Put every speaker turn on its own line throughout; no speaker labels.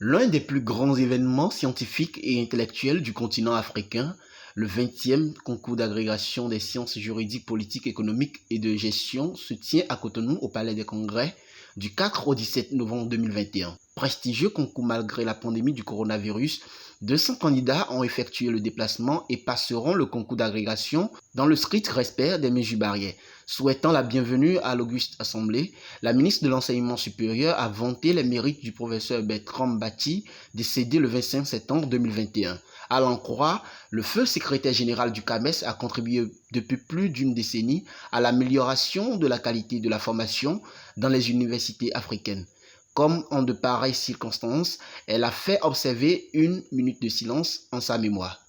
L'un des plus grands événements scientifiques et intellectuels du continent africain, le 20e concours d'agrégation des sciences juridiques, politiques, économiques et de gestion se tient à Cotonou au Palais des Congrès du 4 au 17 novembre 2021. Prestigieux concours malgré la pandémie du coronavirus, 200 candidats ont effectué le déplacement et passeront le concours d'agrégation dans le strict respect des mesures barrières. Souhaitant la bienvenue à l'auguste assemblée, la ministre de l'Enseignement supérieur a vanté les mérites du professeur Bertrand Mbati, décédé le 25 septembre 2021. À l'en croire, le feu secrétaire général du CAMES a contribué depuis plus d'une décennie à l'amélioration de la qualité de la formation dans les universités africaines. Comme en de pareilles circonstances, elle a fait observer une minute de silence en sa mémoire.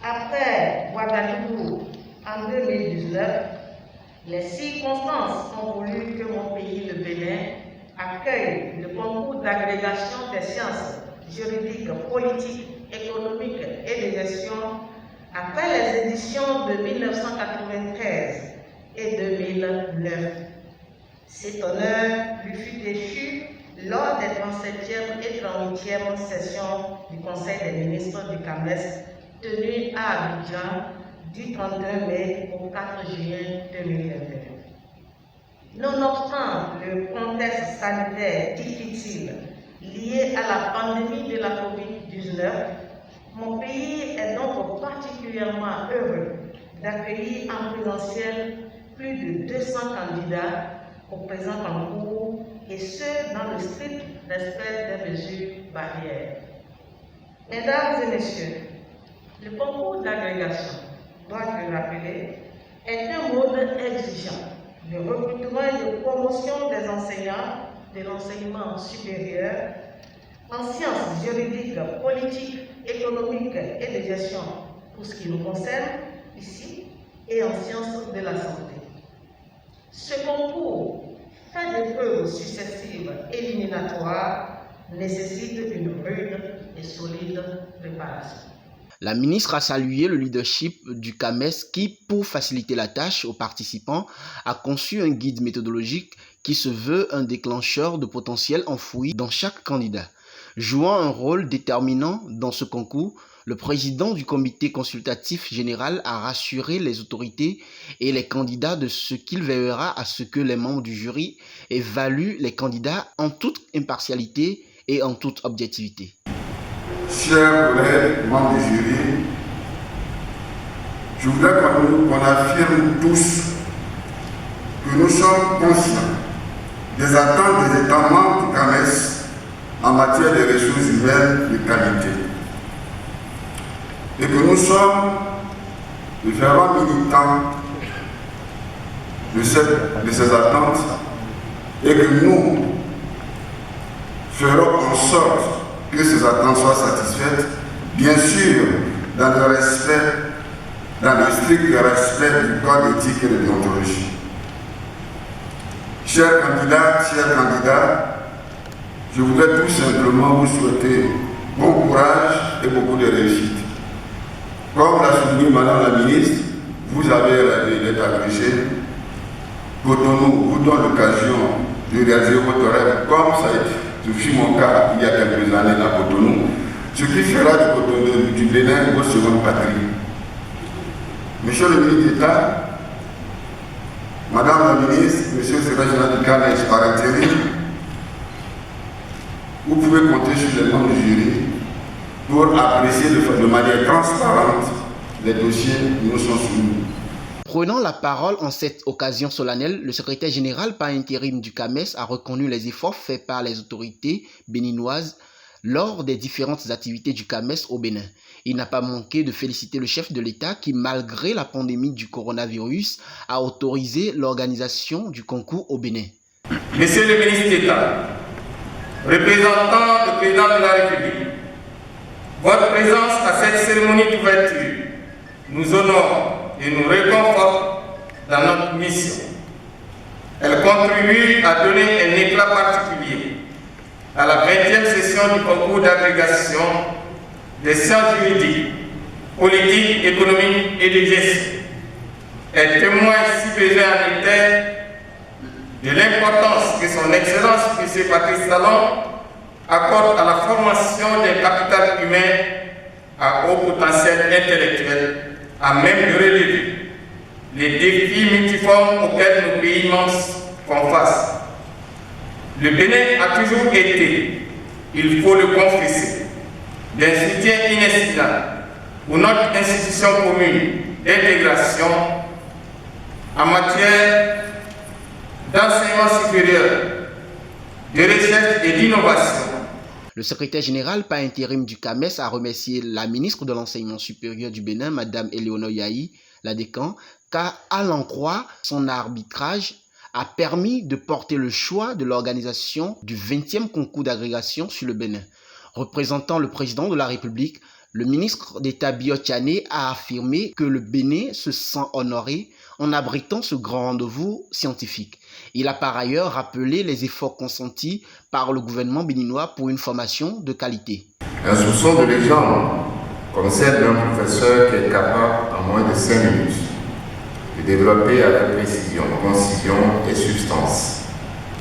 Après Ouagadougou en 2019, les circonstances ont voulu que mon pays, le Bénin, accueille le concours d'agrégation des sciences juridiques, politiques, économiques et de gestion après les éditions de 1993 et 2009. Cet honneur lui fut déchu lors des 37e et 38e sessions du Conseil des ministres du CAMES tenues à Abidjan du 31 mai au 4 juin 2021. Nonobstant le contexte sanitaire difficile lié à la pandémie de la COVID-19, mon pays est donc particulièrement heureux d'accueillir en présentiel plus de 200 candidats au présent concours, et ce, dans le strict respect des mesures barrières. Mesdames et messieurs, le concours d'agrégation, dois-je le rappeler, est un mode exigeant de recrutement et de promotion des enseignants de l'enseignement supérieur en sciences juridiques, politiques, économiques et de gestion, pour ce qui nous concerne ici, et en sciences de la santé. Ce concours, fait d'épreuves successives éliminatoires, nécessite une rude et solide préparation.
La ministre a salué le leadership du CAMES qui, pour faciliter la tâche aux participants, a conçu un guide méthodologique qui se veut un déclencheur de potentiel enfoui dans chaque candidat. Jouant un rôle déterminant dans ce concours, le président du comité consultatif général a rassuré les autorités et les candidats de ce qu'il veillera à ce que les membres du jury évaluent les candidats en toute impartialité et en toute objectivité.
Chers collègues, membres du jury, je voudrais qu'on affirme tous que nous sommes conscients des attentes des États membres du CAMES en matière de ressources humaines de qualité. Et que nous sommes de fervents militants de ces attentes et que nous ferons en sorte que ces attentes soient satisfaites, bien sûr dans le strict respect du code d'éthique et de déontologie. Chers candidats, je voudrais tout simplement vous souhaiter bon courage et beaucoup de réussite. Comme l'a souligné Madame la ministre, vous avez d'être agrégé. Cotonou vous donne l'occasion de réaliser votre rêve, comme ça a été, ce fut mon cas il y a quelques années à Cotonou, ce qui fera du Bénin votre seconde patrie. Monsieur le ministre d'État, Madame la ministre, Monsieur le secrétaire général du CAMES par intérim, vous pouvez compter sur les membres du jury pour apprécier de manière transparente les dossiers qui nous sont soumis.
Prenant la parole en cette occasion solennelle, le secrétaire général par intérim du CAMES a reconnu les efforts faits par les autorités béninoises lors des différentes activités du CAMES au Bénin. Il n'a pas manqué de féliciter le chef de l'État qui, malgré la pandémie du coronavirus, a autorisé l'organisation du concours au Bénin.
Monsieur le ministre d'État, représentant le président de la République, votre présence à cette cérémonie d'ouverture nous honore et nous réconforte dans notre mission. Elle contribue à donner un éclat particulier à la 20e session du concours d'agrégation des sciences juridiques, politiques, économiques et de gestion. Elle témoigne, si besoin en était, de l'importance que son Excellence M. Patrice Talon accorde à la formation des capitales humains à haut potentiel intellectuel à même de relever les défis multiformes auxquels nos pays membres font face. Le Bénin a toujours été, il faut le confesser, d'un soutien inestimable pour notre institution commune d'intégration en matière d'enseignement supérieur, de recherche et d'innovation.
Le secrétaire général par intérim du CAMES a remercié la ministre de l'Enseignement supérieur du Bénin, Mme Éléonore Yahi, la décan, car à l'en croire, son arbitrage a permis de porter le choix de l'organisation du 20e concours d'agrégation sur le Bénin. Représentant le président de la République, le ministre d'État Biot Tchané a affirmé que le Bénin se sent honoré en abritant ce grand rendez-vous scientifique. Il a par ailleurs rappelé les efforts consentis par le gouvernement béninois pour une formation de qualité.
Un soupçon de légende, comme celle d'un professeur qui est capable, en moins de 5 minutes, de développer avec précision, concision et substance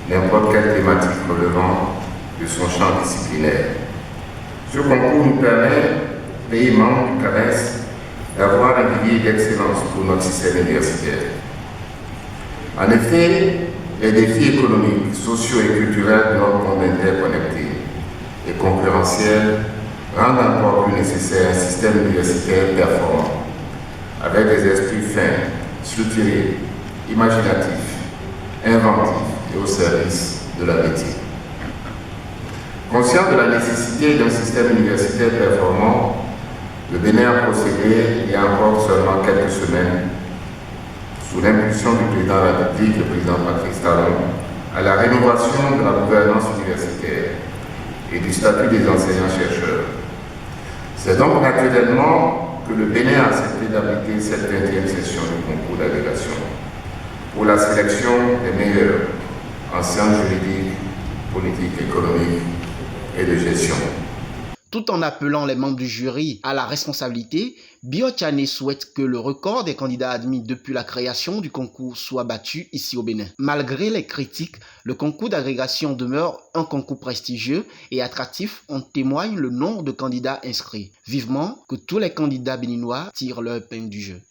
n'importe quelle thématique relevant de son champ disciplinaire. Ce concours nous permet, pays membres du CAMES, d'avoir un vivier d'excellence pour notre système universitaire. En effet, les défis économiques, sociaux et culturels de notre monde interconnecté et concurrentiel rendent encore plus nécessaire un système universitaire performant, avec des esprits fins, structurés, imaginatifs, inventifs et au service de la métier. Conscient de la nécessité d'un système universitaire performant, le Bénin a procédé, il y a encore seulement quelques semaines, sous l'impulsion du président de la République, le président Patrice Talon, à la rénovation de la gouvernance universitaire et du statut des enseignants-chercheurs. C'est donc naturellement que le Bénin a accepté d'abriter cette 20e session du concours d'agrégation pour la sélection des meilleurs en sciences juridiques, politiques, économiques et de gestion.
Tout en appelant les membres du jury à la responsabilité, Biot Tchané souhaite que le record des candidats admis depuis la création du concours soit battu ici au Bénin. Malgré les critiques, le concours d'agrégation demeure un concours prestigieux et attractif, en témoigne le nombre de candidats inscrits. Vivement que tous les candidats béninois tirent leur épingle du jeu.